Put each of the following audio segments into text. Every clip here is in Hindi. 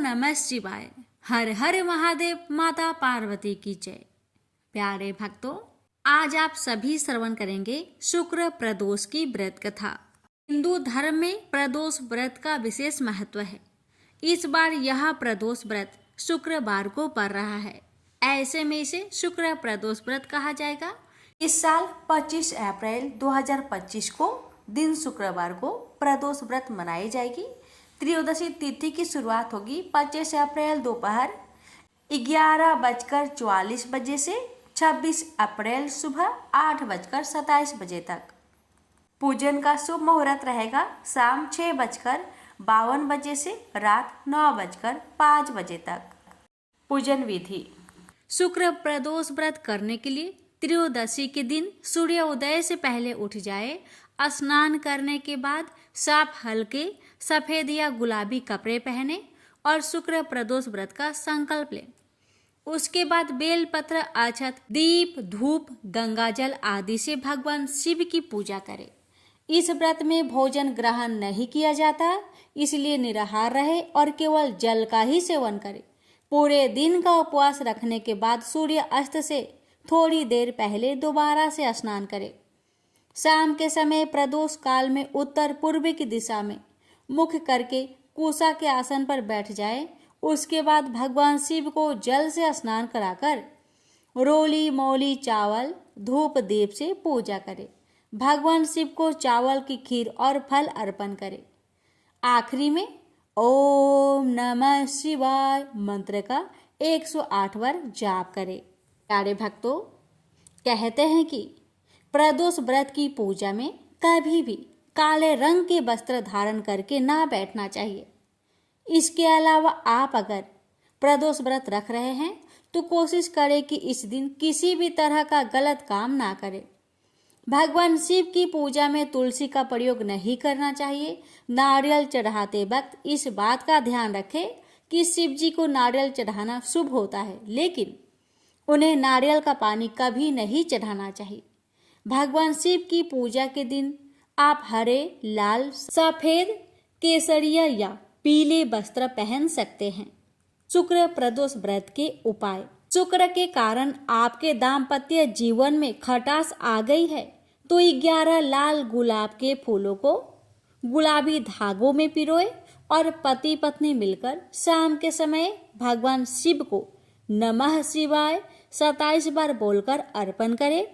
नमः शिवाय। हर हर महादेव। माता पार्वती की जय। प्यारे भक्तों, आज आप सभी श्रवण करेंगे शुक्र प्रदोष की व्रत कथा। हिंदू धर्म में प्रदोष व्रत का विशेष महत्व है। इस बार यह प्रदोष व्रत शुक्रवार को पड़ रहा है, ऐसे में इसे शुक्र प्रदोष व्रत कहा जाएगा। इस साल 25 अप्रैल 2025 को दिन शुक्रवार को प्रदोष व्रत मनाई जाएगी। त्रयोदशी तिथि की शुरुआत होगी 25 अप्रैल दोपहर 11:44 से 26 अप्रैल सुबह 8:27 तक। पूजन का शुभ मुहूर्त रहेगा शाम 6:52 से रात 9:05 तक। पूजन विधि। शुक्र प्रदोष व्रत करने के लिए त्रयोदशी के दिन सूर्योदय से पहले उठ जाए। स्नान करने के बाद साफ हल्के सफेद या गुलाबी कपड़े पहने और शुक्र प्रदोष व्रत का संकल्प लें। उसके बाद बेलपत्र, अक्षत, दीप, धूप, गंगाजल आदि से भगवान शिव की पूजा करें। इस व्रत में भोजन ग्रहण नहीं किया जाता, इसलिए निराहार रहे और केवल जल का ही सेवन करें। पूरे दिन का उपवास रखने के बाद सूर्य अस्त से थोड़ी देर पहले दोबारा से स्नान करें। शाम के समय प्रदोष काल में उत्तर पूर्व की दिशा में मुख करके कुशा के आसन पर बैठ जाए। उसके बाद भगवान शिव को जल से स्नान कराकर रोली मोली चावल धूप दीप से पूजा करें। भगवान शिव को चावल की खीर और फल अर्पण करें। आखिरी में ओम नमः शिवाय मंत्र का 108 बार जाप करें। प्यारे भक्तों, कहते हैं कि प्रदोष व्रत की पूजा में कभी भी काले रंग के वस्त्र धारण करके ना बैठना चाहिए। इसके अलावा आप अगर प्रदोष व्रत रख रहे हैं तो कोशिश करें कि इस दिन किसी भी तरह का गलत काम ना करें। भगवान शिव की पूजा में तुलसी का प्रयोग नहीं करना चाहिए। नारियल चढ़ाते वक्त इस बात का ध्यान रखें कि शिव जी को नारियल चढ़ाना शुभ होता है, लेकिन उन्हें नारियल का पानी कभी नहीं चढ़ाना चाहिए। भगवान शिव की पूजा के दिन आप हरे, लाल, सफेद, केसरिया या पीले वस्त्र पहन सकते हैं। शुक्र प्रदोष व्रत के उपाय। शुक्र के कारण आपके दाम्पत्य जीवन में खटास आ गई है तो 11 लाल गुलाब के फूलों को गुलाबी धागों में पिरोए और पति पत्नी मिलकर शाम के समय भगवान शिव को नमः शिवाय 27 बार बोलकर अर्पण करें।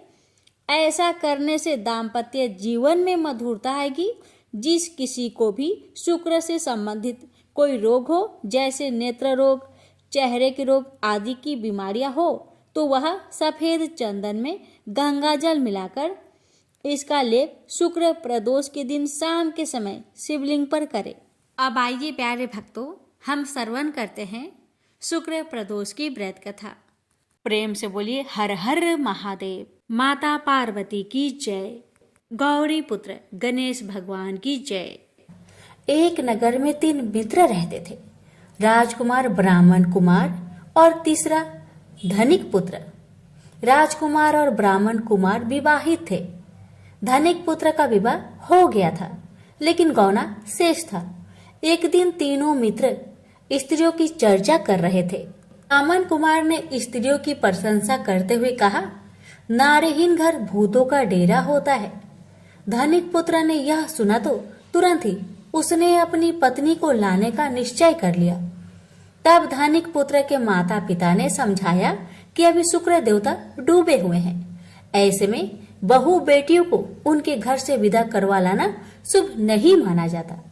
ऐसा करने से दाम्पत्य जीवन में मधुरता आएगी। जिस किसी को भी शुक्र से संबंधित कोई रोग हो, जैसे नेत्र रोग, चेहरे के रोग आदि की बीमारियां हो, तो वह सफेद चंदन में गंगाजल मिलाकर इसका लेप शुक्र प्रदोष के दिन शाम के समय शिवलिंग पर करें। अब आइए प्यारे भक्तों, हम श्रवण करते हैं शुक्र प्रदोष की व्रत कथा। प्रेम से बोलिए हर हर महादेव। माता पार्वती की जय। गौरी पुत्र गणेश भगवान की जय। एक नगर में 3 मित्र रहते थे, राजकुमार, ब्राह्मण कुमार और तीसरा धनिक पुत्र। राजकुमार और ब्राह्मण कुमार विवाहित थे। धनिक पुत्र का विवाह हो गया था, लेकिन गौना शेष था। एक दिन तीनों मित्र स्त्रियों की चर्चा कर रहे थे। ब्राह्मण कुमार ने स्त्रियों की प्रशंसा करते हुए कहा, नारीहीन घर भूतों का डेरा होता है। धनिक पुत्र ने यह सुना तो तुरंत ही उसने अपनी पत्नी को लाने का निश्चय कर लिया। तब धनिक पुत्र के माता पिता ने समझाया कि अभी शुक्र देवता डूबे हुए हैं, ऐसे में बहू बेटियों को उनके घर से विदा करवा लाना शुभ नहीं माना जाता।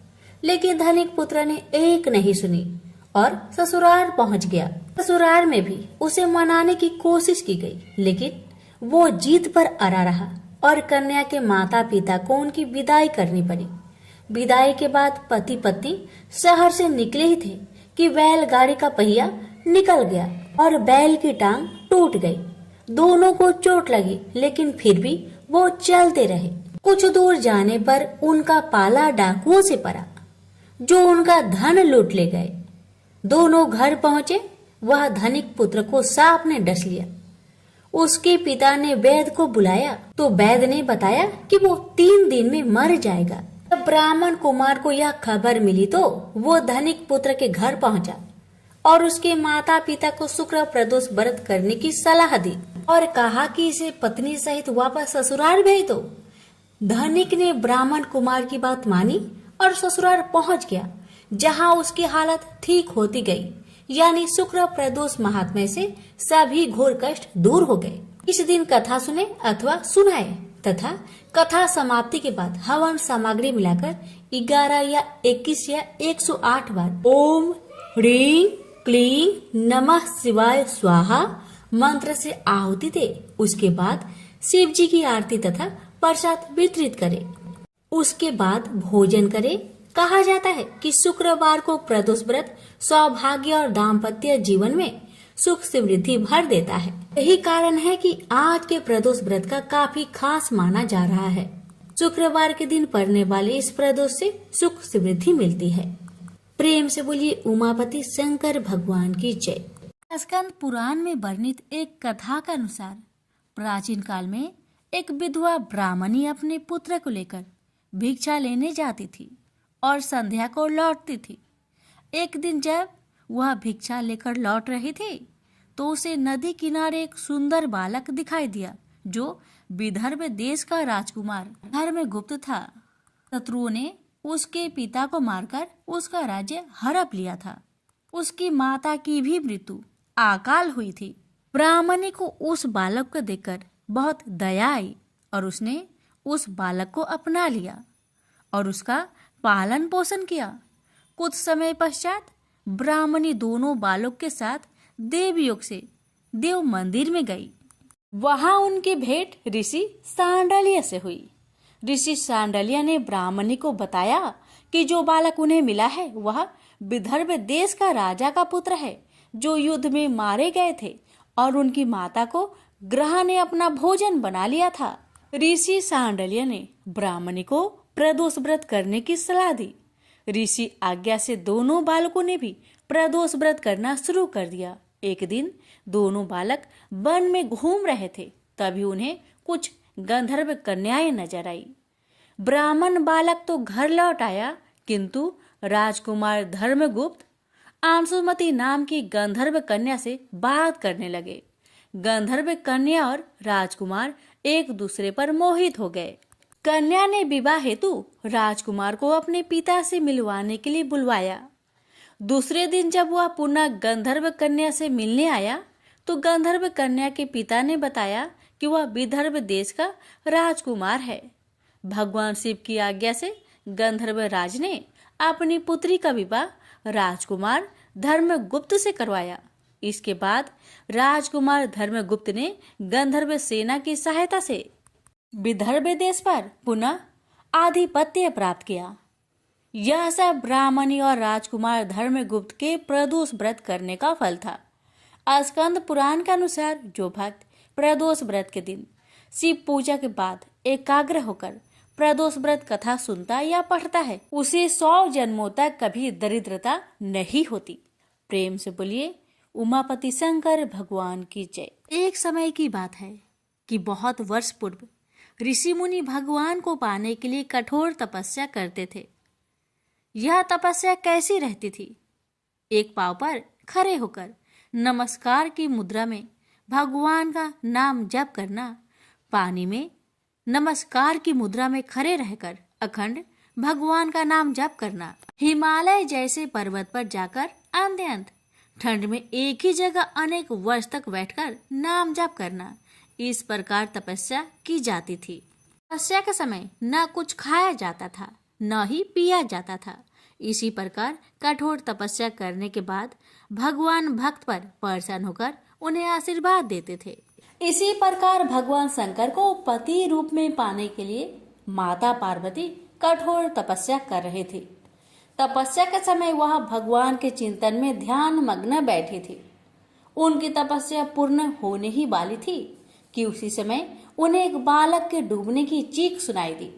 लेकिन धनिक पुत्र ने एक नहीं सुनी और ससुराल पहुंच गया। ससुराल में भी उसे मनाने की कोशिश की गई, लेकिन वो जीत पर अड़ा रहा और कन्या के माता पिता को उनकी विदाई करनी पड़ी। विदाई के बाद पति पत्नी शहर से निकले ही थे कि बैलगाड़ी का पहिया निकल गया और बैल की टांग टूट गई। दोनों को चोट लगी, लेकिन फिर भी वो चलते रहे। कुछ दूर जाने पर उनका पाला डाकुओं से पड़ा, जो उनका धन लूट ले गए। दोनों घर पहुंचे, वह धनिक पुत्र को सांप ने डस लिया। उसके पिता ने वैद्य को बुलाया तो वैद्य ने बताया कि वो 3 दिन में मर जाएगा। जब ब्राह्मण कुमार को यह खबर मिली तो वो धनिक पुत्र के घर पहुंचा। और उसके माता पिता को शुक्र प्रदोष व्रत करने की सलाह दी और कहा कि इसे पत्नी सहित वापस ससुराल भेज दो। धनिक ने ब्राह्मण कुमार की बात मानी और ससुराल पहुंच गया, जहां उसकी हालत ठीक होती गई, यानी शुक्र प्रदोष महात्म्य से सभी घोर कष्ट दूर हो गए। इस दिन कथा सुने अथवा सुनाए तथा कथा समाप्ति के बाद हवन सामग्री मिलाकर 11 या 21 या 108 बार ओम ह्रीं क्लीं नमः शिवाय स्वाहा मंत्र से आहुति दे। उसके बाद शिव जी की आरती तथा प्रसाद वितरित करे। उसके बाद भोजन करे। कहा जाता है कि शुक्रवार को प्रदोष व्रत सौभाग्य और दाम्पत्य जीवन में सुख समृद्धि भर देता है। यही कारण है कि आज के प्रदोष व्रत का काफी खास माना जा रहा है। शुक्रवार के दिन पड़ने वाले इस प्रदोष से सुख समृद्धि मिलती है। प्रेम से बोलिए उमापति शंकर भगवान की जय। स्कंद पुराण में वर्णित एक कथा के अनुसार प्राचीन काल में एक विधवा ब्राह्मणी अपने पुत्र को लेकर भिक्षा लेने जाती थी और संध्या को लौटती थी। एक दिन जब वह भिक्षा लेकर लौट रही थी तो उसे नदी किनारे एक सुंदर बालक दिखाई दिया, जो विदर्भ देश का राजकुमार धर्मगुप्त था। शत्रुओं ने उसके पिता को मारकर उसका राज्य हड़प लिया था। उसकी माता की भी मृत्यु अकाल हुई थी। ब्राह्मणी को उस बालक को देखकर बहुत दया आई और उसने उस बालक को अपना लिया और उसका पालन पोषण किया। कुछ समय पश्चात ब्राह्मणी दोनों बालक के साथ देवयोग से देव मंदिर में गई। वहां उनकी भेंट ऋषि सांडल्य से हुई। ऋषि सांडल्य ने ब्राह्मणी को बताया कि जो बालक उन्हें मिला है वह विदर्भ देश का राजा का पुत्र है, जो युद्ध में मारे गए थे और उनकी माता को ग्रह ने अपना भोजन बना लिया था। ऋषि सांडल्य ने ब्राह्मणी को प्रदोष व्रत करने की सलाह दी। ऋषि आज्ञा से दोनों बालकों ने भी प्रदोष व्रत करना शुरू कर दिया। एक दिन दोनों बालक वन में घूम रहे थे, तभी उन्हें कुछ गंधर्व कन्याएं नजर आई। ब्राह्मण बालक तो घर लौट आया, किंतु राजकुमार धर्मगुप्त आंसुमती नाम की गंधर्व कन्या से बात करने लगे। गंधर्व कन्या और राजकुमार एक दूसरे पर मोहित हो गए। कन्या ने विवाह हेतु राजकुमार को अपने पिता से मिलवाने के लिए बुलवाया। दूसरे दिन जब वह पुनः गंधर्व कन्या से मिलने आया तो गंधर्व कन्या के पिता ने बताया कि वह विदर्भ देश का राजकुमार है। भगवान शिव की आज्ञा से गंधर्व राज ने अपनी पुत्री का विवाह राजकुमार धर्मगुप्त से करवाया। इसके बाद राजकुमार धर्मगुप्त ने गंधर्व सेना की सहायता से विदर्भ देश पर पुनः आधिपत्य प्राप्त किया। यह सब ब्राह्मणी और राजकुमार धर्मगुप्त के प्रदोष व्रत करने का फल था। स्कंद पुराण के अनुसार जो भक्त प्रदोष व्रत के दिन शिव पूजा के बाद एकाग्र होकर प्रदोष व्रत कथा सुनता या पढ़ता है, उसे 100 जन्मों तक कभी दरिद्रता नहीं होती। प्रेम से बोलिए उमापति शंकर भगवान की जय। एक समय की बात है कि बहुत वर्ष पूर्व ऋषि मुनि भगवान को पाने के लिए कठोर तपस्या करते थे। यह तपस्या कैसी रहती थी? एक पांव पर खड़े होकर नमस्कार की मुद्रा में भगवान का नाम जप करना, पानी में नमस्कार की मुद्रा में खड़े रहकर अखंड भगवान का नाम जप करना, हिमालय जैसे पर्वत पर जाकर अंत ठंड में एक ही जगह अनेक वर्ष तक बैठकर नाम जप करना, इस प्रकार तपस्या की जाती थी। तपस्या के समय न कुछ खाया जाता था न ही पिया जाता था। इसी प्रकार कठोर तपस्या करने के बाद भगवान भक्त पर प्रसन्न होकर उन्हें आशीर्वाद देते थे। इसी प्रकार भगवान शंकर को पति रूप में पाने के लिए माता पार्वती कठोर तपस्या कर रहे थे। तपस्या के समय वह भगवान के चिंतन में ध्यान मग्न बैठी थी। उनकी तपस्या पूर्ण होने ही वाली थी कि उसी समय उन्हें एक बालक के डूबने की चीख सुनाई दी।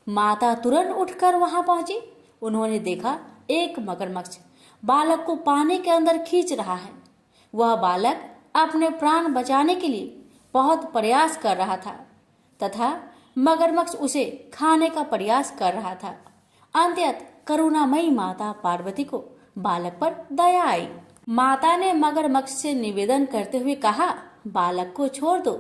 माता तुरंत उठकर वहां पहुंची। उन्होंने देखा एक मगरमच्छ बालक को पानी के अंदर खींच रहा है। वह बालक अपने प्राण बचाने के लिए बहुत प्रयास कर रहा था तथा मगरमच्छ उसे खाने का प्रयास कर रहा था। अंततः करुणामयी माता पार्वती को बालक पर दया आई। माता ने मगरमच्छ से निवेदन करते हुए कहा, बालक को छोड़ दो,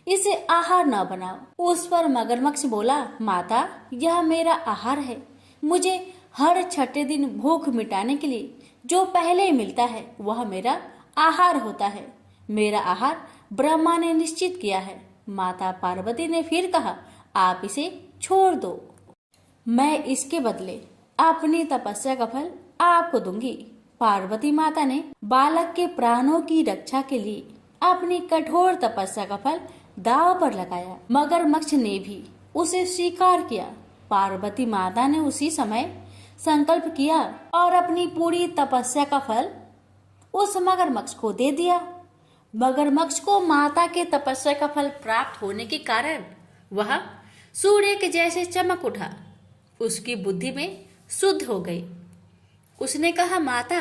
इसे आहार न बनाओ। उस पर मगरमच्छ बोला, माता यह मेरा आहार है, मुझे हर छठे दिन भूख मिटाने के लिए जो पहले मिलता है वह मेरा आहार होता है। मेरा आहार ब्रह्मा ने निश्चित किया है। माता पार्वती ने फिर कहा, आप इसे छोड़ दो, मैं इसके बदले अपनी तपस्या का फल आपको दूंगी। पार्वती माता ने बालक के प्राणों की रक्षा के लिए अपनी कठोर तपस्या का फल दांव पर लगाया। मगरमच्छ ने भी उसे स्वीकार किया। पार्वती माता ने उसी समय संकल्प किया और अपनी पूरी तपस्या का फल उस मगरमच्छ को दे दिया। मगरमच्छ को माता के तपस्या का फल प्राप्त होने के कारण वह सूर्य के जैसे चमक उठा। उसकी बुद्धि में शुद्ध हो गई। उसने कहा, माता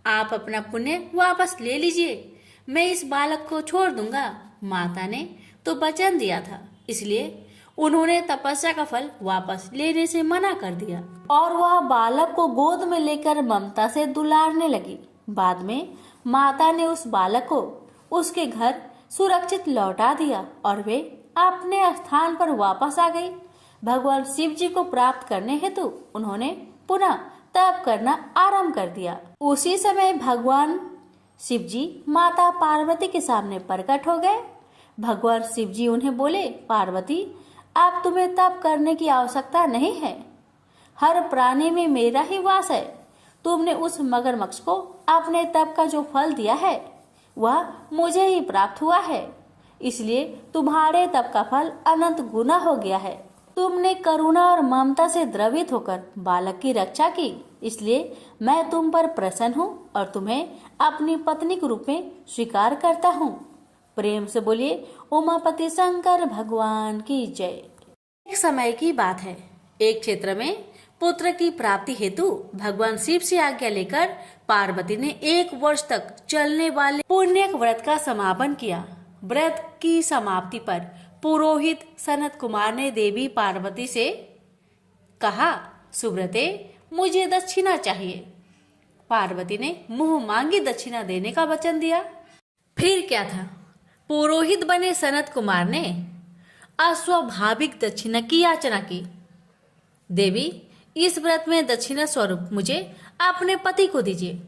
आप अपना पुण्य वापस ले लीजिए, मैं इस बालक को छोड़ दूंगा। माता ने तो वचन दिया था, इसलिए उन्होंने तपस्या का फल वापस लेने से मना कर दिया और वह बालक को गोद में लेकर ममता से दुलारने लगी। बाद में माता ने उस बालक को उसके घर सुरक्षित लौटा दिया और वे अपने स्थान पर वापस आ गई। भगवान शिव जी को प्राप्त करने हेतु उन्होंने पुनः तप करना आरंभ कर दिया। उसी समय भगवान शिव जी माता पार्वती के सामने प्रकट हो गए। भगवान शिव जी उन्हें बोले, पार्वती अब तुम्हें तप करने की आवश्यकता नहीं है, हर प्राणी में मेरा ही वास है। तुमने उस मगरमच्छ को अपने तप का जो फल दिया है वह मुझे ही प्राप्त हुआ है, इसलिए तुम्हारे तप का फल अनंत गुना हो गया है। तुमने करुणा और ममता से द्रवित होकर बालक की रक्षा की, इसलिए मैं तुम पर प्रसन्न हूँ और तुम्हें अपनी पत्नी के रूप में स्वीकार करता हूँ। प्रेम से बोलिए उमापति शंकर भगवान की जय। एक समय की बात है, एक क्षेत्र में पुत्र की प्राप्ति हेतु भगवान शिव से आज्ञा लेकर पार्वती ने 1 वर्ष तक चलने वाले पुण्य व्रत का समापन किया। व्रत की समाप्ति पर पुरोहित सनत कुमार ने देवी पार्वती से कहा, सुब्रते मुझे दक्षिणा चाहिए। पार्वती ने मुंह मांगी दक्षिणा देने का वचन दिया। फिर क्या था, पुरोहित बने सनत कुमार ने अस्वाभाविक दक्षिणा की याचना की। देवी इस व्रत में दक्षिणा स्वरूप मुझे अपने पति को दीजिए।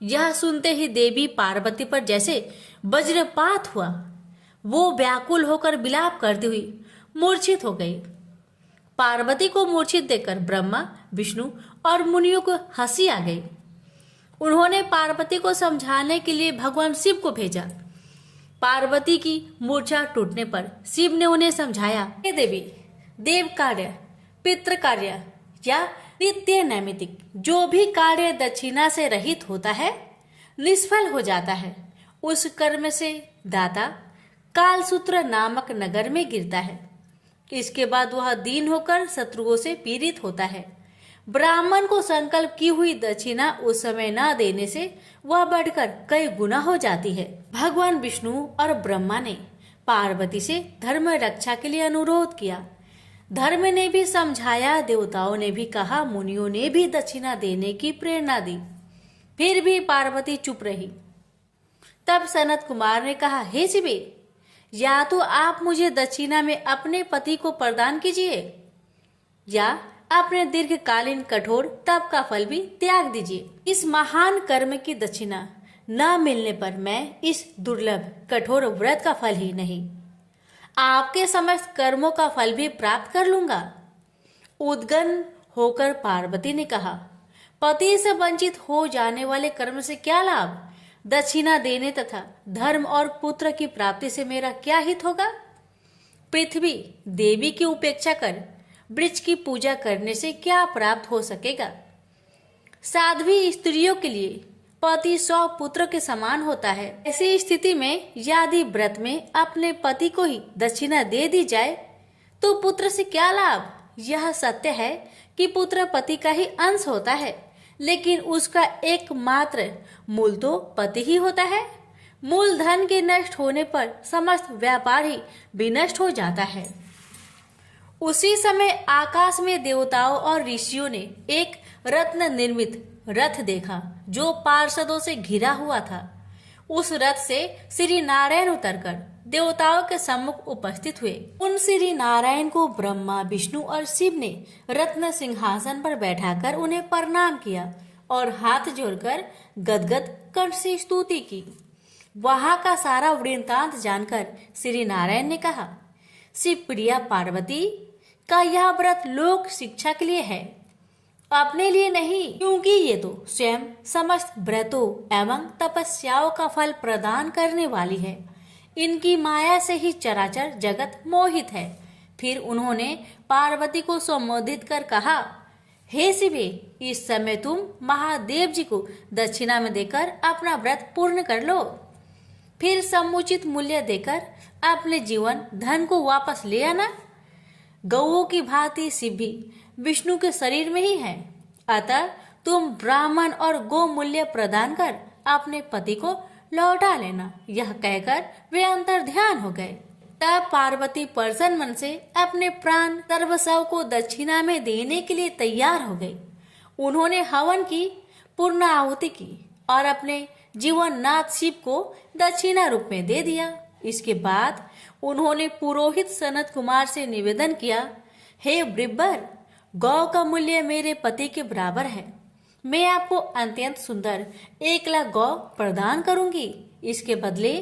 यह सुनते ही देवी पार्वती पर जैसे वज्रपात हुआ। वो व्याकुल होकर विलाप करती हुई मूर्छित हो गई। पार्वती को मूर्छित देखकर ब्रह्मा, विष्णु और मुनियों को हंसी आ गई। उन्होंने पार्वती को समझाने के लिए भगवान शिव को भेजा। पार्वती की मूर्छा टूटने पर शिव ने उन्हें समझाया, हे देवी, देव कार्य, पितृ कार्य या नित्य नैमित्तिक जो भी कार्य दक्षिणा से रहित होता है निष्फल हो जाता है। उस कर्म से दाता कालसूत्र नामक नगर में गिरता है। इसके बाद वह दीन होकर शत्रुओं से पीड़ित होता है। ब्राह्मण को संकल्प की हुई दक्षिणा उस समय न देने से वह बढ़कर कई गुना हो जाती है। भगवान विष्णु और ब्रह्मा ने पार्वती से धर्म रक्षा के लिए अनुरोध किया। धर्म ने भी समझाया, देवताओं ने भी कहा, मुनियों ने भी दक्षिणा देने की प्रेरणा दी। फिर भी पार्वती चुप रही। तब सनत कुमार ने कहा, हे शिवे, या तो आप मुझे दक्षिणा में अपने पति को प्रदान कीजिए या अपने दीर्घकालीन कठोर तप का फल भी त्याग दीजिए। इस महान कर्म की दक्षिणा न मिलने पर मैं इस दुर्लभ कठोर व्रत का फल ही नहीं, आपके समस्त कर्मों का फल भी प्राप्त कर लूंगा। उद्गन होकर पार्वती ने कहा, पति से वंचित हो जाने वाले कर्म से क्या लाभ? दक्षिणा देने तथा धर्म और पुत्र की प्राप्ति से मेरा क्या हित होगा? पृथ्वी देवी की उपेक्षा कर वृक्ष की पूजा करने से क्या प्राप्त हो सकेगा? साध्वी स्त्रियों के लिए पति 100 पुत्र के समान होता है। ऐसी स्थिति में यदि व्रत में अपने पति को ही दक्षिणा दे दी जाए तो पुत्र से क्या लाभ? यह सत्य है कि पुत्र पति का ही अंश होता है, लेकिन उसका एकमात्र मूल तो पति ही होता है। मूल धन के नष्ट होने पर समस्त व्यापार ही विनष्ट हो जाता है। उसी समय आकाश में देवताओं और ऋषियों ने एक रत्न निर्मित रथ देखा जो पार्षदों से घिरा हुआ था। उस रथ से श्री नारायण उतरकर देवताओं के सम्मुख उपस्थित हुए। उन श्री नारायण को ब्रह्मा, विष्णु और शिव ने रत्न सिंहासन पर बैठाकर उन्हें प्रणाम किया और हाथ जोड़कर गदगद कंठ से स्तुति की। वहां का सारा वृत्तांत जानकर श्री नारायण ने कहा, शिव प्रिया पार्वती का यह व्रत लोक शिक्षा के लिए है, अपने लिए नहीं, क्योंकि ये तो स्वयं समस्त व्रतों एवं तपस्याओं का फल प्रदान करने वाली है। इनकी माया से ही चराचर जगत मोहित है। फिर उन्होंने पार्वती को संबोधित कर कहा, हे शिवे, इस समय तुम महादेव जी को दक्षिणा में देकर अपना व्रत पूर्ण कर लो। फिर समुचित मूल्य देकर अपने जीवन धन को वापस ले आना। गौओं की भांति शिव भी विष्णु के शरीर में ही है, अतः तुम ब्राह्मण और गौ मूल्य प्रदान कर अपने पति को लौटा लेना। यह कहकर वे अंतर ध्यान हो गए। तब पार्वती प्रसन्न मन से अपने प्राण सर्वस्व को दक्षिणा में देने के लिए तैयार हो गई। उन्होंने हवन की पूर्ण आहुति की और अपने जीवन नाथ शिव को दक्षिणा रूप में दे दिया। इसके बाद उन्होंने पुरोहित सनत कुमार से निवेदन किया, हे ब्रिब्बर, गौ का मूल्य मेरे पति के बराबर है। मैं आपको अत्यंत सुंदर 1,00,000 गौ प्रदान करूंगी। इसके बदले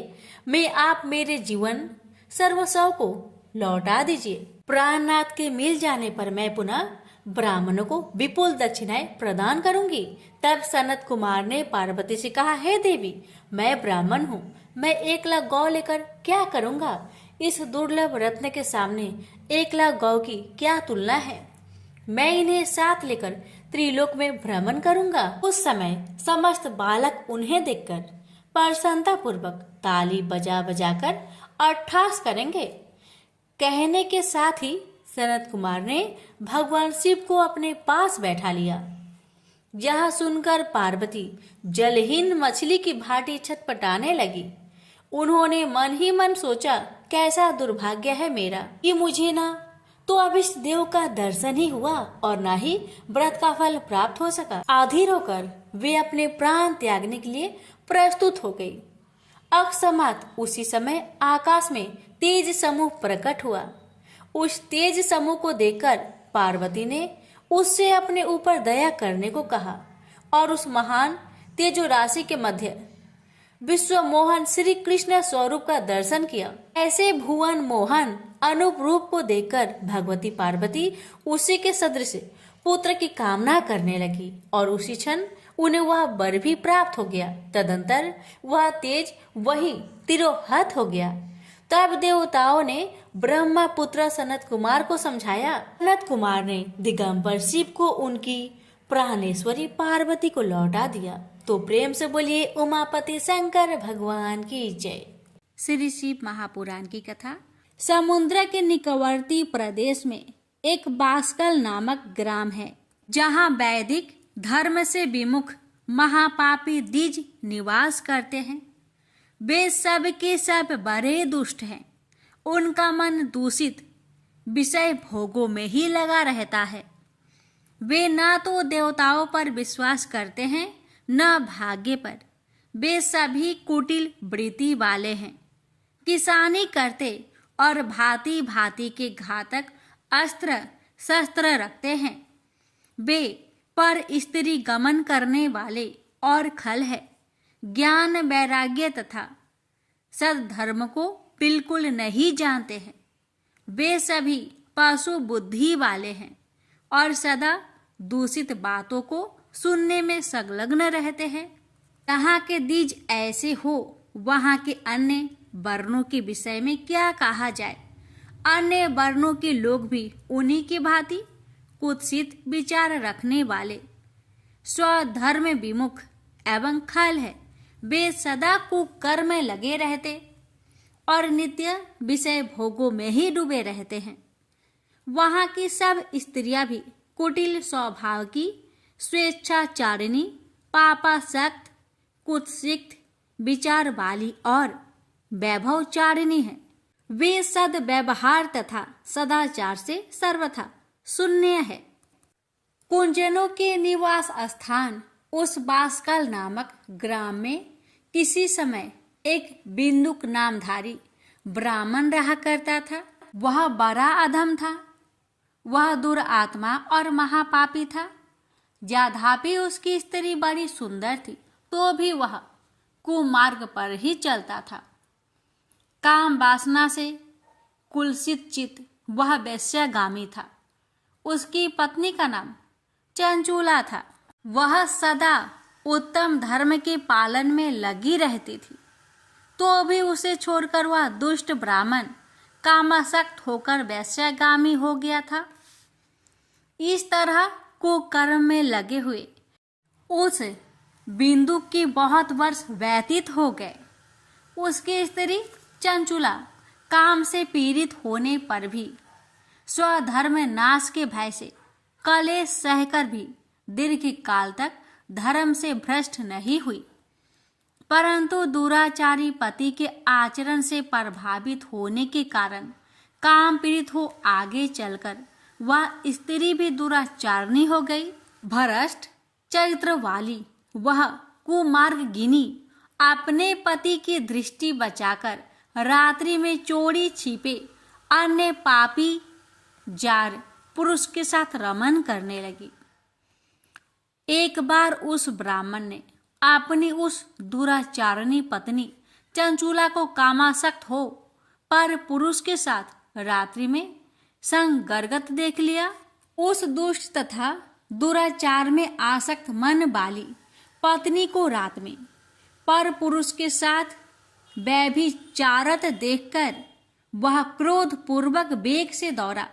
में आप मेरे जीवन सर्वस्व को लौटा दीजिए। प्राणनाथ के मिल जाने पर मैं पुनः ब्राह्मणों को विपुल दक्षिणाएं प्रदान करूंगी। तब सनत कुमार ने पार्वती से कहा, हे देवी, मैं ब्राह्मण हूँ, मैं 1,00,000 गौ लेकर क्या करूंगा? इस दुर्लभ रत्न के सामने 1,00,000 गौ की क्या तुलना है? मैं इन्हें साथ लेकर त्रिलोक में भ्रमण करूंगा। उस समय समस्त बालक उन्हें देखकर प्रसन्नता पूर्वक ताली बजा बजाकर अट्ठास करेंगे। कहने के साथ ही सनत कुमार ने भगवान शिव को अपने पास बैठा लिया। यह सुनकर पार्वती जलहीन मछली की भांति छटपटाने लगी। उन्होंने मन ही मन सोचा, कैसा दुर्भाग्य है मेरा कि मुझे ना तो अभिष्ट देव का दर्शन ही हुआ और ना ही व्रत का फल प्राप्त हो सका। आधीर होकर वे अपने प्राण त्यागने के लिए प्रस्तुत हो गई। अकस्मात उसी समय आकाश में तेज समूह प्रकट हुआ। उस तेज समूह को देखकर पार्वती ने उससे अपने ऊपर दया करने को कहा और उस महान तेजो राशि के मध्य विश्व मोहन श्री कृष्ण स्वरूप का दर्शन किया। ऐसे भुवन मोहन अनूप रूप को देखकर भगवती पार्वती उसी के सदृश पुत्र की कामना करने लगी और उसी क्षण उन्हें वह वर भी प्राप्त हो गया। तदंतर वह तेज वही तिरोहत हो गया। तब देवताओं ने ब्रह्मा पुत्र सनत कुमार को समझाया। सनत कुमार ने दिगंबर शिव को उनकी प्राणेश्वरी पार्वती को लौटा दिया। तो प्रेम से बोलिए उमापति शंकर भगवान की जय। श्री शिव महापुराण की कथा। समुद्र के निकटवर्ती प्रदेश में एक बास्कल नामक ग्राम है, जहाँ वैदिक धर्म से विमुख महापापी द्विज निवास करते हैं। वे सब के सब बड़े दुष्ट हैं। उनका मन दूषित विषय भोगों में ही लगा रहता है। वे ना तो देवताओं पर विश्वास करते हैं न भाग्य पर। वे सभी कुटिल वृत्ति वाले हैं। किसानी करते और भांति भांति के घातक अस्त्र शस्त्र रखते हैं। वे पर स्त्री गमन करने वाले और खल है। ज्ञान वैराग्य तथा सद्धर्म को बिल्कुल नहीं जानते हैं। वे सभी पशु बुद्धि वाले हैं और सदा दूषित बातों को सुनने में संलग्न रहते हैं। यहाँ के द्विज ऐसे हो, वहाँ के अन्य वर्णों के विषय में क्या कहा जाए। अन्य वर्णों के लोग भी उन्हीं की भांति कुत्सित विचार रखने वाले, स्वधर्म विमुख एवं खल है। वे सदा कुकर्म में लगे रहते और नित्य विषय भोगों में ही डूबे रहते हैं। वहाँ की सब स्त्रियां भी कुटिल स्वभाव की, स्वेच्छाचारिणी, पापासक्त, कुत्सित विचार वाली और वैभवचारिणी है। वे सद व्यवहार तथा सदाचार से सर्वथा शून्य है। कुंजनों के निवास स्थान उस बांसकाल नामक ग्राम में किसी समय एक बिंदुक नामधारी ब्राह्मण रहा करता था। वह बड़ा अधम था, वह दुरात्मा और महापापी था। यद्यपि उसकी स्त्री बड़ी सुंदर थी, तो भी वह कुमार्ग पर ही चलता था। काम वासना से कुलसित चित वह वेश्यागामी था। उसकी पत्नी का नाम चंचूला था। वह सदा उत्तम धर्म के पालन में लगी रहती थी, तो भी उसे छोड़कर वह दुष्ट ब्राह्मण कामासक्त होकर वेश्यागामी हो गया था। इस तरह कुकर्म में लगे हुए उस बिंदु के बहुत वर्ष व्यतीत हो गए। उसकी स्त्री चंचुला काम से पीड़ित होने पर भी स्वधर्म नाश के भय से कलेश सहकर भी दीर्घ काल तक धर्म से भ्रष्ट नहीं हुई, परंतु दुराचारी पति के आचरण से प्रभावित होने के कारण काम पीड़ित हो आगे चलकर वह स्त्री भी दुराचारणी हो गई। भ्रष्ट चरित्र वाली वह कुमार्गिनी अपने पति की दृष्टि बचाकर रात्रि में चोरी छिपे अन्य पापी जार पुरुष के साथ रमन करने लगी। एक बार उस ब्राह्मण ने अपनी उस दुराचारणी पत्नी चंचूला को कामासक्त हो पर पुरुष के साथ रात्रि में संगर्गत देख लिया। उस दुष्ट तथा दुराचार में आसक्त मन वाली पत्नी को रात में पर पुरुष के साथ व्यभिचारत देखकर वह क्रोध पूर्वक वेग से दौड़ा।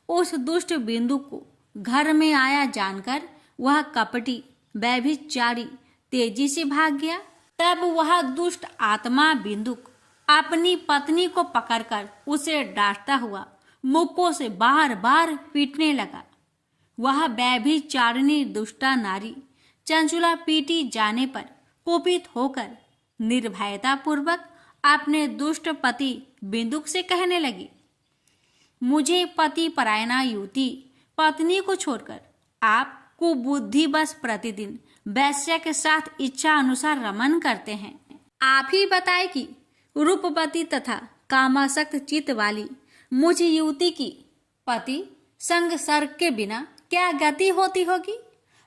उस दुष्ट बिंदु को घर में आया जानकर वह कपटी व्यभिचारी तेजी से भाग गया। तब वह दुष्ट आत्मा बिंदुक अपनी पत्नी को पकड़कर उसे डांटता हुआ मुक्कों से बार बार पीटने लगा। वह व्यभिचारिणी दुष्टा नारी चंचुला पीटी जाने पर कुपित होकर निर्भयता पूर्वक अपने दुष्ट पति बिंदुक से कहने लगी, मुझे पति परायणा युवती पत्नी को छोड़कर आप कुबुद्धि बस प्रतिदिन वैश्य के साथ इच्छा अनुसार रमन करते हैं। आप ही बताए कि रूपवती तथा कामासक्त चित्त वाली मुझ युवती की पति संग सर्ग के बिना क्या गति होती होगी।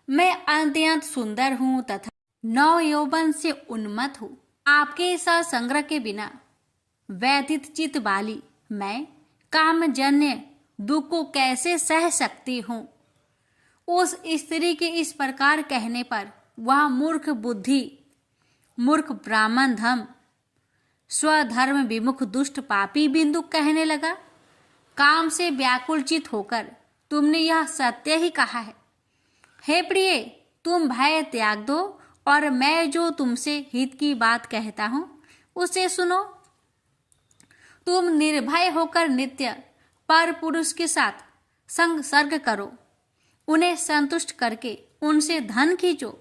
मैं अत्यंत सुंदर हूँ तथा नव यौवन से उन्मत्त हूँ। आपके संग्रह के बिना व्यथित चित्त वाली मैं कामजन्य दुख को कैसे सह सकती हूँ। उस स्त्री के इस प्रकार कहने पर वह मूर्ख बुद्धि, मूर्ख ब्राह्मण धम, स्वधर्म विमुख दुष्ट पापी बिंदु कहने लगा, काम से व्याकुल चित होकर तुमने यह सत्य ही कहा है। हे प्रिय, तुम भय त्याग दो और मैं जो तुमसे हित की बात कहता हूँ उसे सुनो। तुम निर्भय होकर नित्य पर पुरुष के साथ संसर्ग करो, उन्हें संतुष्ट करके उनसे धन खींचो।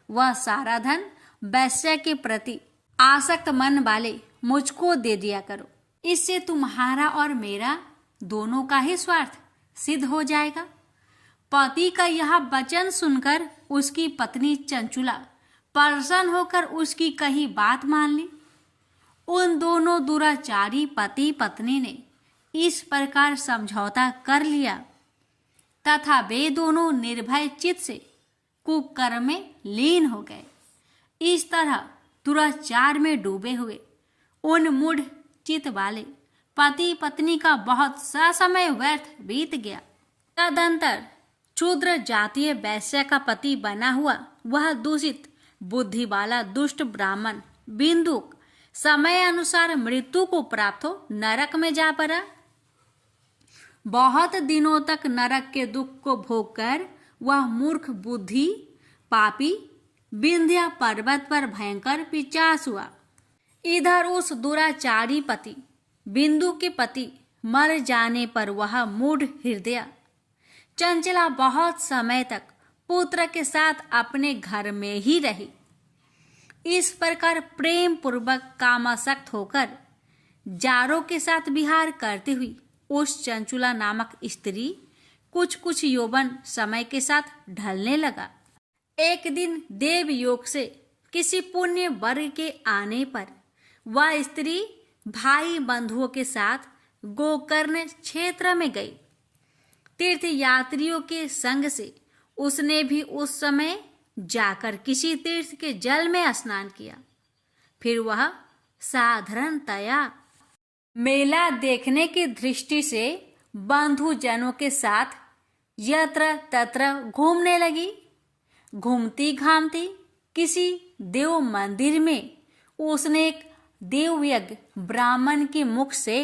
वह सारा धन वैश्य के प्रति आसक्त मन वाले मुझको दे दिया करो। इससे तुम्हारा और मेरा दोनों का ही स्वार्थ सिद्ध हो जाएगा। पति का यह वचन सुनकर उसकी पत्नी चंचुला प्रसन्न होकर उसकी कही बात मान ली। उन दोनों दुराचारी पति पत्नी ने इस प्रकार समझौता कर लिया तथा वे दोनों निर्भय चित्त से कुकर्म में लीन हो गए। इस तरह दुराचार में डूबे हुए उन मूढ़ चित्त वाले पति पत्नी का बहुत सा समय व्यर्थ बीत गया। तदंतर क्षुद्र जातीय वैश्य का पति बना हुआ वह दूषित बुद्धि वाला दुष्ट ब्राह्मण बिंदुक समय अनुसार मृत्यु को प्राप्त हो नरक में जा पड़ा। बहुत दिनों तक नरक के दुख को भोगकर वह मूर्ख बुद्धि पापी विंध्या पर्वत पर भयंकर पिचास हुआ। इधर उस दुराचारी पति बिंदु के पति मर जाने पर वह मूढ़ हृदय चंचला बहुत समय तक पुत्र के साथ अपने घर में ही रही। इस प्रकार प्रेम पूर्वक कामासक्त होकर जारों के साथ विहार करती हुई उस चंचुला नामक स्त्री कुछ कुछ यौवन समय के साथ ढलने लगा। एक दिन देव योग से किसी पुण्य वर्ग के आने पर वह स्त्री भाई बंधुओं के साथ गोकर्ण क्षेत्र में गई। तीर्थ यात्रियों के संग से उसने भी उस समय जाकर किसी तीर्थ के जल में स्नान किया। फिर वह साधारणतया मेला देखने की दृष्टि से बंधुजनों के साथ यत्र तत्र घूमने लगी। घूमती घामती किसी देव मंदिर में उसने एक देवयज्ञ ब्राह्मण के मुख से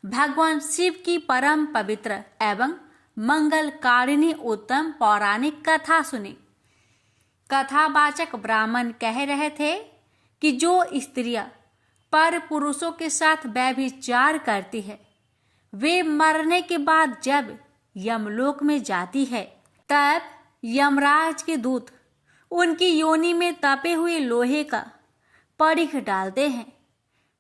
भगवान शिव की परम पवित्र एवं मंगलकारिणी उत्तम पौराणिक कथा सुनी। कथावाचक ब्राह्मण कह रहे थे कि जो स्त्रियां पर पुरुषों के साथ व्यभिचार करती है वे मरने के बाद जब यमलोक में जाती है तब यमराज के दूत उनकी योनि में तपे हुए लोहे का परीख डालते हैं।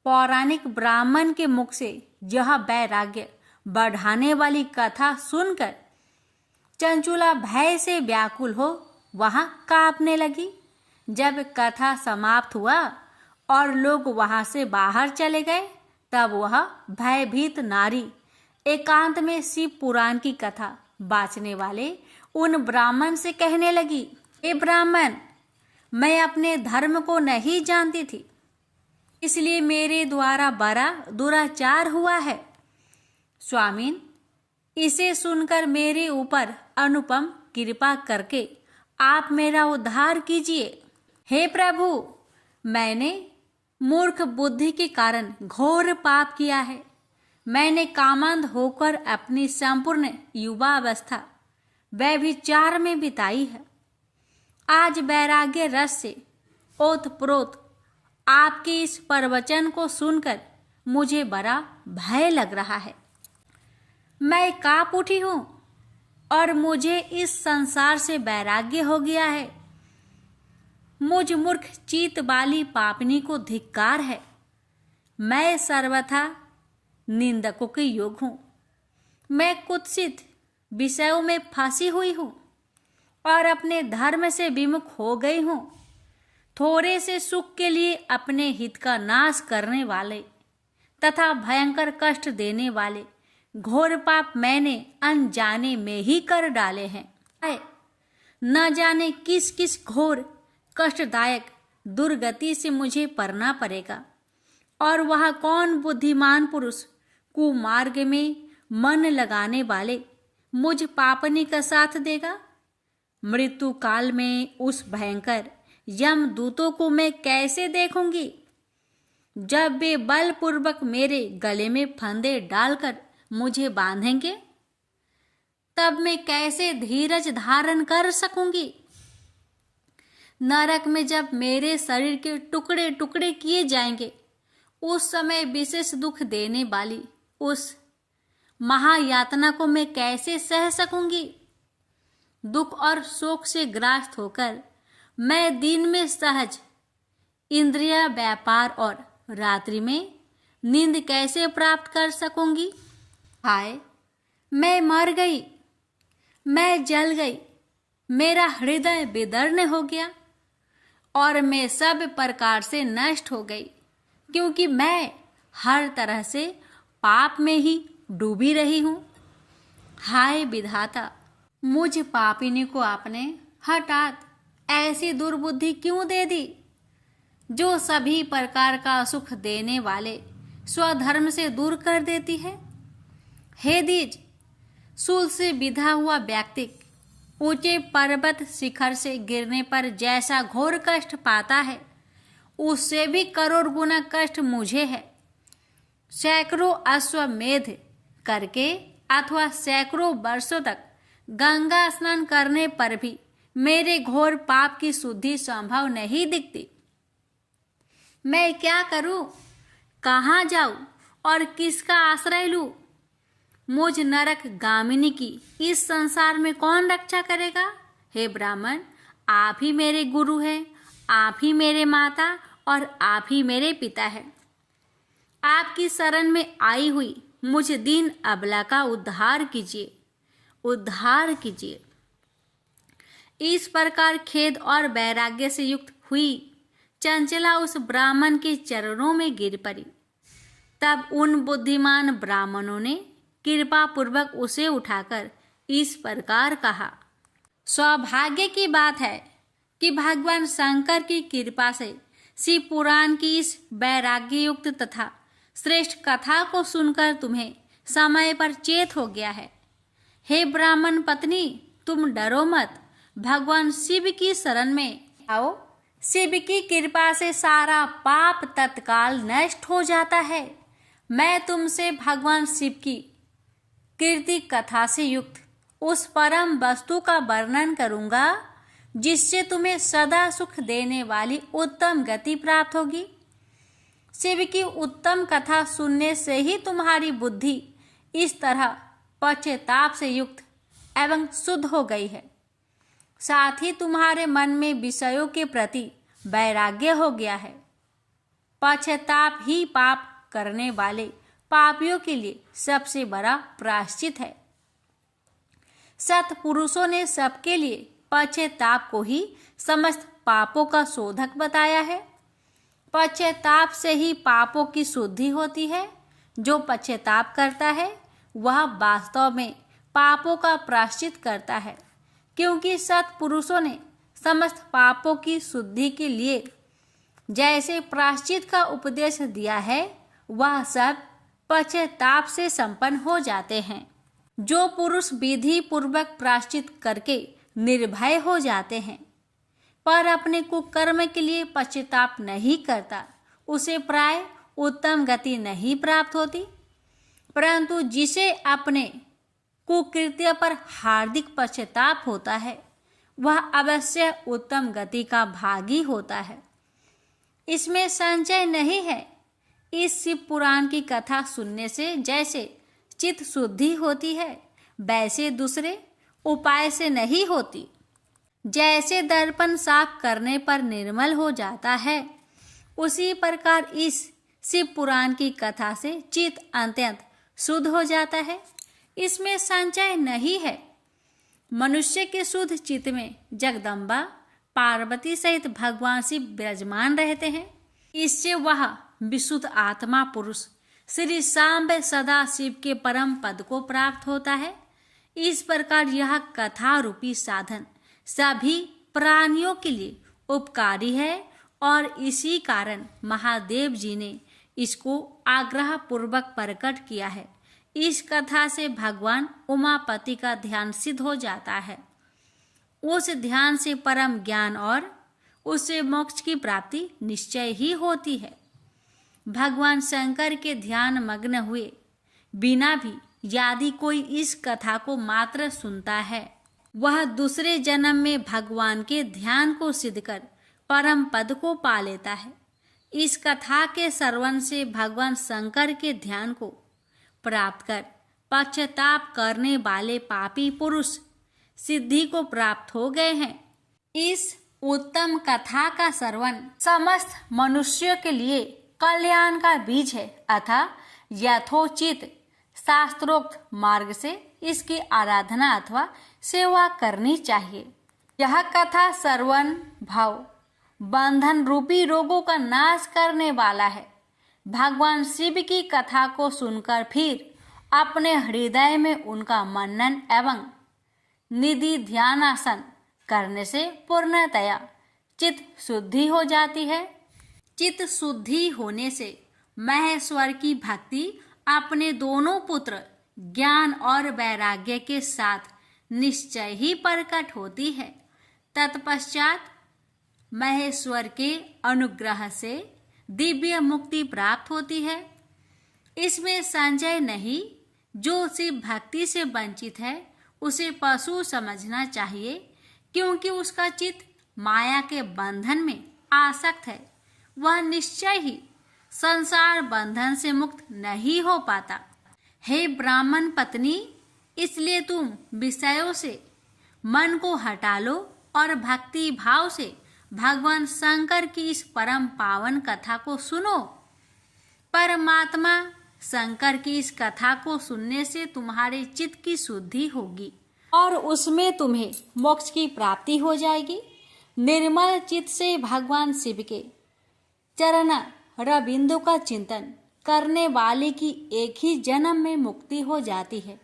पौराणिक ब्राह्मण के मुख से यह वैराग्य बढ़ाने वाली कथा सुनकर चंचुला भय से व्याकुल हो वहां कांपने लगी। जब कथा समाप्त हुआ और लोग वहां से बाहर चले गए तब वह भयभीत नारी एकांत में शिव पुराण की कथा बाँचने वाले उन ब्राह्मण से कहने लगी, हे ब्राह्मण, मैं अपने धर्म को नहीं जानती थी, इसलिए मेरे द्वारा बड़ा दुराचार हुआ है। स्वामीन, इसे सुनकर मेरे ऊपर अनुपम कृपा करके आप मेरा उद्धार कीजिए। हे प्रभु, मैंने मूर्ख बुद्धि के कारण घोर पाप किया है। मैंने कामंद होकर अपनी संपूर्ण युवा अवस्था व्यभिचार में बिताई है। आज वैराग्य रस से ओतप्रोत आपके इस प्रवचन को सुनकर मुझे बड़ा भय लग रहा है। मैं कांप उठी हूं और मुझे इस संसार से वैराग्य हो गया है। मुझ मूर्ख चीत वाली पापनी को धिक्कार है। मैं सर्वथा निंदकों के योग हूं। मैं कुत्सित विषयों में फंसी हुई हूं और अपने धर्म से विमुख हो गई हूं। थोड़े से सुख के लिए अपने हित का नाश करने वाले तथा भयंकर कष्ट देने वाले घोर पाप मैंने अनजाने में ही कर डाले हैं। न जाने किस किस घोर कष्टदायक दुर्गति से मुझे पड़ना पड़ेगा और वह कौन बुद्धिमान पुरुष कुमार्ग में मन लगाने वाले मुझ पापनी का साथ देगा। मृत्यु काल में उस भयंकर यम दूतों को मैं कैसे देखूंगी जब वे बलपूर्वक मेरे गले में फंदे डालकर मुझे बांधेंगे। तब मैं कैसे धीरज धारण कर सकूंगी। नरक में जब मेरे शरीर के टुकड़े टुकड़े किए जाएंगे उस समय विशेष दुख देने वाली उस महायातना को मैं कैसे सह सकूंगी। दुख और शोक से ग्रास्त होकर मैं दिन में सहज इंद्रिय व्यापार और रात्रि में नींद कैसे प्राप्त कर सकूंगी। हाय, मैं मर गई, मैं जल गई, मेरा हृदय विदीर्ण हो गया और मैं सब प्रकार से नष्ट हो गई, क्योंकि मैं हर तरह से पाप में ही डूबी रही हूं। हाय विधाता, मुझ पापिनी को आपने हठात ऐसी दुर्बुद्धि क्यों दे दी जो सभी प्रकार का सुख देने वाले स्वधर्म से दूर कर देती है। हे द्विज, शूल से विधा हुआ व्यक्ति ऊंचे पर्वत शिखर से गिरने पर जैसा घोर कष्ट पाता है उससे भी करोड़ गुना कष्ट मुझे है। सैकड़ों अश्वमेध करके अथवा सैकड़ों वर्षों तक गंगा स्नान करने पर भी मेरे घोर पाप की शुद्धि संभव नहीं दिखती। मैं क्या करूं, कहाँ जाऊं और किसका आश्रय लूं। मुझ नरक गामिनी की इस संसार में कौन रक्षा करेगा। हे ब्राह्मण, आप ही मेरे गुरु हैं, आप ही मेरे माता और आप ही मेरे पिता हैं। आपकी शरण में आई हुई मुझ दीन अबला का उद्धार कीजिए। उद्धार कीजिए। इस प्रकार खेद और वैराग्य से युक्त हुई चंचला उस ब्राह्मण के चरणों में गिर पड़ी। तब उन बुद्धिमान ब्राह्मणों ने कृपा पूर्वक उसे उठाकर इस प्रकार कहा, सौभाग्य की बात है कि भगवान शंकर की कृपा से शिव पुराण की इस वैराग्य युक्त तथा श्रेष्ठ कथा को सुनकर तुम्हें समय पर चेत हो गया है। हे ब्राह्मण पत्नी, तुम डरो मत, भगवान शिव की शरण में आओ। शिव की कृपा से सारा पाप तत्काल नष्ट हो जाता है। मैं तुमसे भगवान शिव की कीर्ति कथा से युक्त उस परम वस्तु का वर्णन करूंगा जिससे तुम्हें सदा सुख देने वाली उत्तम गति प्राप्त होगी। शिव की उत्तम कथा सुनने से ही तुम्हारी बुद्धि इस तरह पश्चाताप से युक्त एवं शुद्ध हो गई है। साथ ही तुम्हारे मन में विषयों के प्रति वैराग्य हो गया है। पश्चाताप ही पाप करने वाले पापियों के लिए सबसे बड़ा प्रायश्चित है। सत्पुरुषों ने सबके लिए पश्चाताप को ही समस्त पापों का शोधक बताया है। पश्चाताप से ही पापों की शुद्धि होती है। जो पश्चाताप करता है वह वास्तव में पापों का प्रायश्चित करता है, क्योंकि सत्पुरुषों ने समस्त पापों की शुद्धि के लिए जैसे प्रायश्चित का उपदेश दिया है वह सब पश्चाताप से संपन्न हो जाते हैं। जो पुरुष विधि पूर्वक प्रायश्चित करके निर्भय हो जाते हैं पर अपने कुकर्म के लिए पश्चाताप नहीं करता, उसे प्राय उत्तम गति नहीं प्राप्त होती। परंतु जिसे अपने कुकृत्य पर हार्दिक पश्चाताप होता है वह अवश्य उत्तम गति का भागी होता है। इसमें संशय नहीं है। इस शिव पुराण की कथा सुनने से जैसे चित्त शुद्धि होती है वैसे दूसरे उपाय से नहीं होती। जैसे दर्पण साफ करने पर निर्मल हो जाता है, उसी प्रकार इस शिव पुराण की कथा से चित्त अत्यंत शुद्ध हो जाता है। इसमें संशय नहीं है। मनुष्य के शुद्ध चित्त में जगदम्बा पार्वती सहित भगवान शिव विराजमान रहते हैं। इससे वह विशुद्ध आत्मा पुरुष श्री सांब सदा शिव के परम पद को प्राप्त होता है। इस प्रकार यह कथा रूपी साधन सभी प्राणियों के लिए उपकारी है और इसी कारण महादेव जी ने इसको आग्रह पूर्वक प्रकट किया है। इस कथा से भगवान उमापति का ध्यान सिद्ध हो जाता है। उस ध्यान से परम ज्ञान और उससे मोक्ष की प्राप्ति निश्चय ही होती है। भगवान शंकर के ध्यान मग्न हुए बिना भी यदि कोई इस कथा को मात्र सुनता है वह दूसरे जन्म में भगवान के ध्यान को सिद्ध कर परम पद को पा लेता है। इस कथा के श्रवण से भगवान शंकर के ध्यान को प्राप्त कर पश्चाताप करने वाले पापी पुरुष सिद्धि को प्राप्त हो गए हैं। इस उत्तम कथा का श्रवण समस्त मनुष्यों के लिए कल्याण का बीज है, अतः यथोचित शास्त्रोक्त मार्ग से इसकी आराधना अथवा सेवा करनी चाहिए। यह कथा श्रवण भाव बंधन रूपी रोगों का नाश करने वाला है। भगवान शिव की कथा को सुनकर फिर अपने हृदय में उनका मनन एवं निधि ध्यानासन करने से पूर्णतया चित्त शुद्धि हो जाती है। चित्त शुद्धि होने से महेश्वर की भक्ति अपने दोनों पुत्र ज्ञान और वैराग्य के साथ निश्चय ही प्रकट होती है। तत्पश्चात महेश्वर के अनुग्रह से दिव्य मुक्ति प्राप्त होती है। इसमें संशय नहीं। जो शिव भक्ति से वंचित है उसे पशु समझना चाहिए, क्योंकि उसका चित्त माया के बंधन में आसक्त है। वह निश्चय ही संसार बंधन से मुक्त नहीं हो पाता। हे ब्राह्मण पत्नी, इसलिए तुम विषयों से मन को हटा लो और भक्ति भाव से भगवान शंकर की इस परम पावन कथा को सुनो। परमात्मा शंकर की इस कथा को सुनने से तुम्हारे चित्त की शुद्धि होगी और उसमें तुम्हें मोक्ष की प्राप्ति हो जाएगी। निर्मल चित्त से भगवान शिव के चरण रविंदु का चिंतन करने वाले की एक ही जन्म में मुक्ति हो जाती है,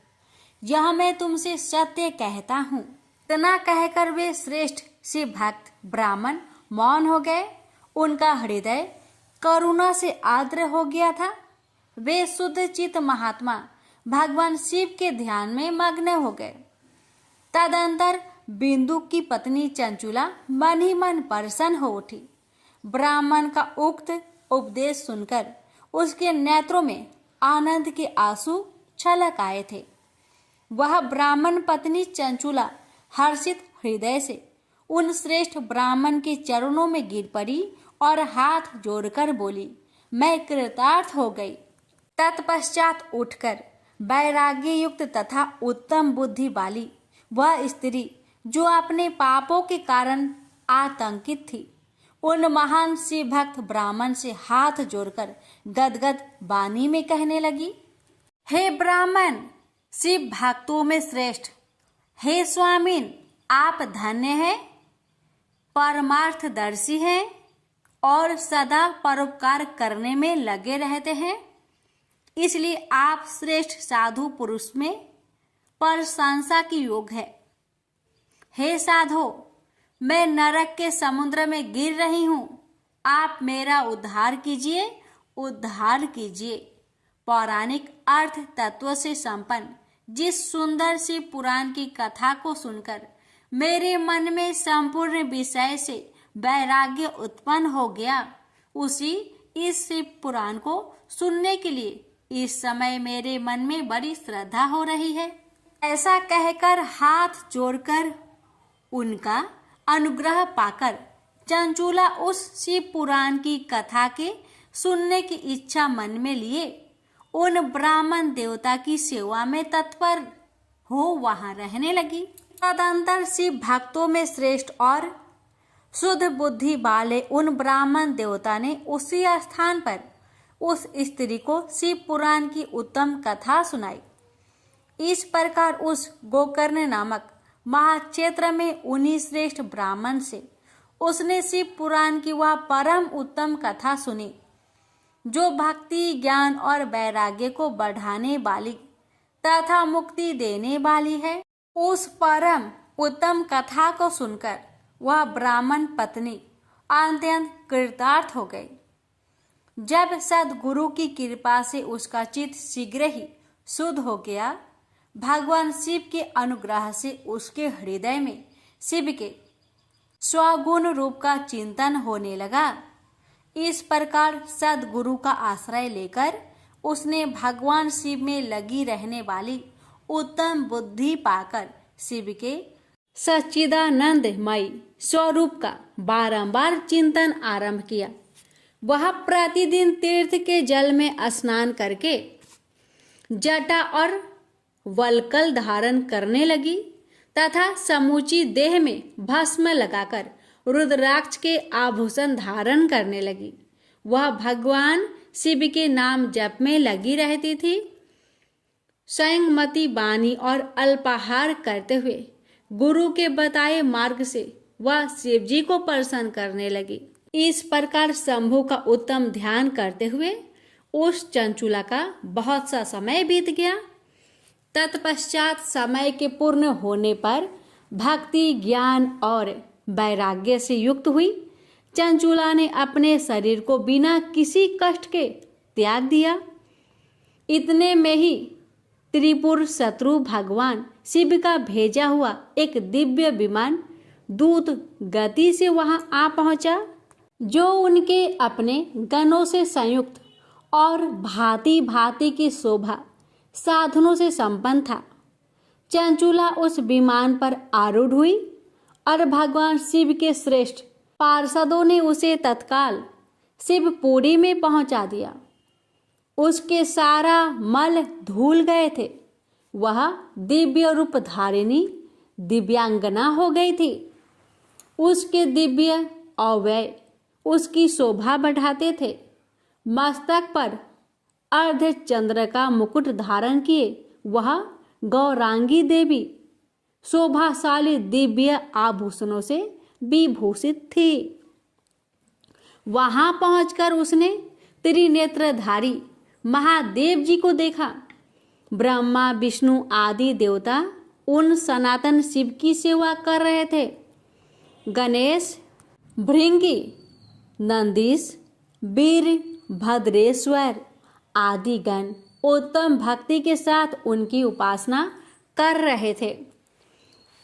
यह मैं तुमसे सत्य कहता हूँ। इतना कहकर वे श्रेष्ठ शिव भक्त ब्राह्मण मौन हो गए। उनका हृदय करुणा से आर्द्र हो गया था। वे शुद्ध चित्त महात्मा भगवान शिव के ध्यान में मग्न हो गए। तदंतर बिंदु की पत्नी चंचुला मन ही मन प्रसन्न हो उठी। ब्राह्मण का उक्त उपदेश सुनकर उसके नेत्रों में आनंद के आंसू छलक आए थे। वह ब्राह्मण पत्नी चंचुला हर्षित हृदय से उन श्रेष्ठ ब्राह्मण के चरणों में गिर पड़ी और हाथ जोड़कर बोली, मैं कृतार्थ हो गई। तत्पश्चात उठकर वैराग्य युक्त तथा उत्तम बुद्धि वाली वह स्त्री जो अपने पापों के कारण आतंकित थी, उन महान शिव भक्त ब्राह्मण से हाथ जोड़कर गदगद वाणी में कहने लगी, हे ब्राह्मण, शिव भक्तों में श्रेष्ठ, हे स्वामीन, आप धन्य हैं, परमार्थदर्शी हैं और सदा परोपकार करने में लगे रहते हैं, इसलिए आप श्रेष्ठ साधु पुरुष में प्रशंसा की योग है। हे साधो, मैं नरक के समुद्र में गिर रही हूँ, आप मेरा उद्धार कीजिए, उद्धार कीजिए। पौराणिक अर्थ तत्व से संपन्न जिस सुंदर सी पुराण की कथा को सुनकर मेरे मन में संपूर्ण विषय से वैराग्य उत्पन्न हो गया, उसी इस शिव पुराण को सुनने के लिए इस समय मेरे मन में बड़ी श्रद्धा हो रही है। ऐसा कहकर हाथ जोड़कर उनका अनुग्रह पाकर चंचुला उस शिव पुराण की कथा के सुनने की इच्छा मन में लिए उन ब्राह्मण देवता की सेवा में तत्पर हो वहां रहने लगी। तदंतर शिव भक्तों में श्रेष्ठ और शुद्ध बुद्धि वाले उन ब्राह्मण देवता ने उसी स्थान पर उस स्त्री को शिव पुराण की उत्तम कथा सुनाई। इस प्रकार उस गोकर्ण नामक महाक्षेत्र में उन्हीं श्रेष्ठ ब्राह्मण से उसने शिव पुराण की वह परम उत्तम कथा सुनी, जो भक्ति, ज्ञान और वैराग्य को बढ़ाने वाली तथा मुक्ति देने वाली है। उस परम उत्तम कथा को सुनकर वह ब्राह्मण पत्नी अत्यंत कृतार्थ हो गई। जब सद्गुरु की कृपा से उसका चित्त शीघ्र ही शुद्ध हो गया, भगवान शिव के अनुग्रह से उसके हृदय में शिव के स्वगुण रूप का चिंतन होने लगा। इस प्रकार सद्गुरु का आश्रय लेकर उसने भगवान शिव में लगी रहने वाली उत्तम बुद्धि पाकर शिव के सच्चिदानंदमय स्वरूप का बारंबार चिंतन आरंभ किया। वह प्रतिदिन तीर्थ के जल में स्नान करके जटा और वल्कल धारण करने लगी तथा समूची देह में भस्म लगाकर रुद्राक्ष के आभूषण धारण करने लगी। वह भगवान शिव के नाम जप में लगी रहती थी। संयमती वाणी और अल्पाहार करते हुए गुरु के बताए मार्ग से वह शिव जी को प्रसन्न करने लगी। इस प्रकार शंभु का उत्तम ध्यान करते हुए उस चंचुला का बहुत सा समय बीत गया। तत्पश्चात समय के पूर्ण होने पर भक्ति, ज्ञान और वैराग्य से युक्त हुई चंचुला ने अपने शरीर को बिना किसी कष्ट के त्याग दिया। इतने में ही त्रिपुर शत्रु भगवान शिव का भेजा हुआ एक दिव्य विमान दूत गति से वहां आ पहुंचा, जो उनके अपने गणों से संयुक्त और भांति भांति की शोभा साधनों से संपन्न था। चंचुला उस विमान पर आरूढ़ हुई और भगवान शिव के श्रेष्ठ पार्षदों ने उसे तत्काल शिवपुरी में पहुंचा दिया। उसके सारा मल धुल गए थे। वह दिव्य रूप धारिणी दिव्यांगना हो गई थी। उसके दिव्य अवयव उसकी शोभा बढ़ाते थे। मस्तक पर अर्ध चंद्र का मुकुट धारण किए वह गौरांगी देवी शोभाशाली दिव्य आभूषणों से विभूषित थी। वहां पहुंचकर उसने त्रिनेत्रधारी महादेव जी को देखा। ब्रह्मा विष्णु आदि देवता उन सनातन शिव की सेवा कर रहे थे। गणेश, भृंगी, नंदीश, वीरभद्रेश्वर आदि गण उत्तम भक्ति के साथ उनकी उपासना कर रहे थे।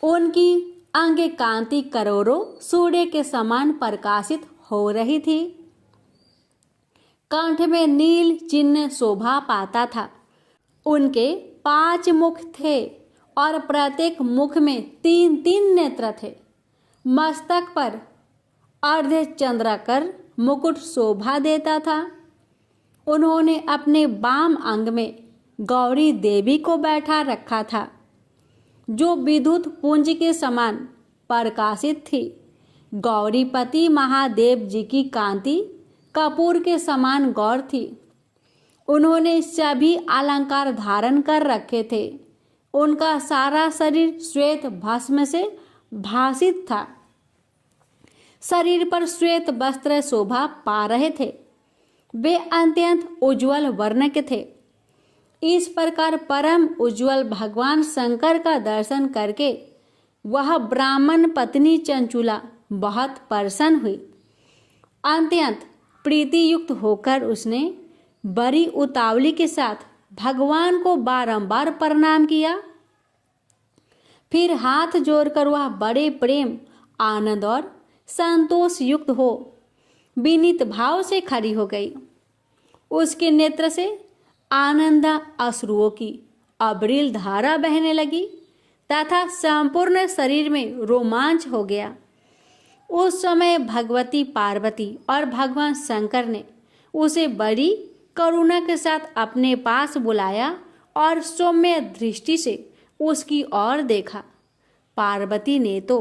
उनकी अंग कांति करोड़ों सूर्य के समान प्रकाशित हो रही थी। कंठ में नील चिन्ह शोभा पाता था। उनके 5 मुख थे और प्रत्येक मुख में 3-3 नेत्र थे। मस्तक पर अर्ध चंद्राकर मुकुट शोभा देता था। उन्होंने अपने बाम अंग में गौरी देवी को बैठा रखा था, जो विद्युत पुंज के समान प्रकाशित थी। गौरीपति महादेव जी की कांति कपूर के समान गौर थी। उन्होंने सभी अलंकार धारण कर रखे थे। उनका सारा शरीर श्वेत भस्म से भासित था। शरीर पर श्वेत वस्त्र शोभा पा रहे थे। वे अत्यंत उज्जवल वर्ण के थे। इस प्रकार परम उज्जवल भगवान शंकर का दर्शन करके वह ब्राह्मण पत्नी चंचुला बहुत प्रसन्न हुई। अत्यंत प्रीति युक्त होकर उसने बड़ी उतावली के साथ भगवान को बारंबार प्रणाम किया। फिर हाथ जोड़कर वह बड़े प्रेम, आनंद और संतोष युक्त हो विनीत भाव से खड़ी हो गई। उसके नेत्र से आनंद अश्रुओं की अविरल धारा बहने लगी तथा संपूर्ण शरीर में रोमांच हो गया। उस समय भगवती पार्वती और भगवान शंकर ने उसे बड़ी करुणा के साथ अपने पास बुलाया और सौम्य दृष्टि से उसकी ओर देखा। पार्वती ने तो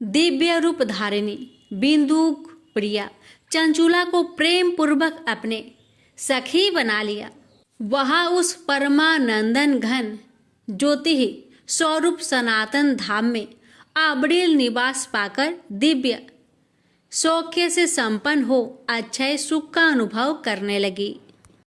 दिव्य रूप धारिणी बिंदुक प्रिया चंचुला को प्रेम पूर्वक अपने सखी बना लिया। वहाँ उस परमानंदन घन ज्योति स्वरूप सनातन धाम में अविरल निवास पाकर दिव्य सौख्य से संपन्न हो अक्षय सुख का अनुभव करने लगी।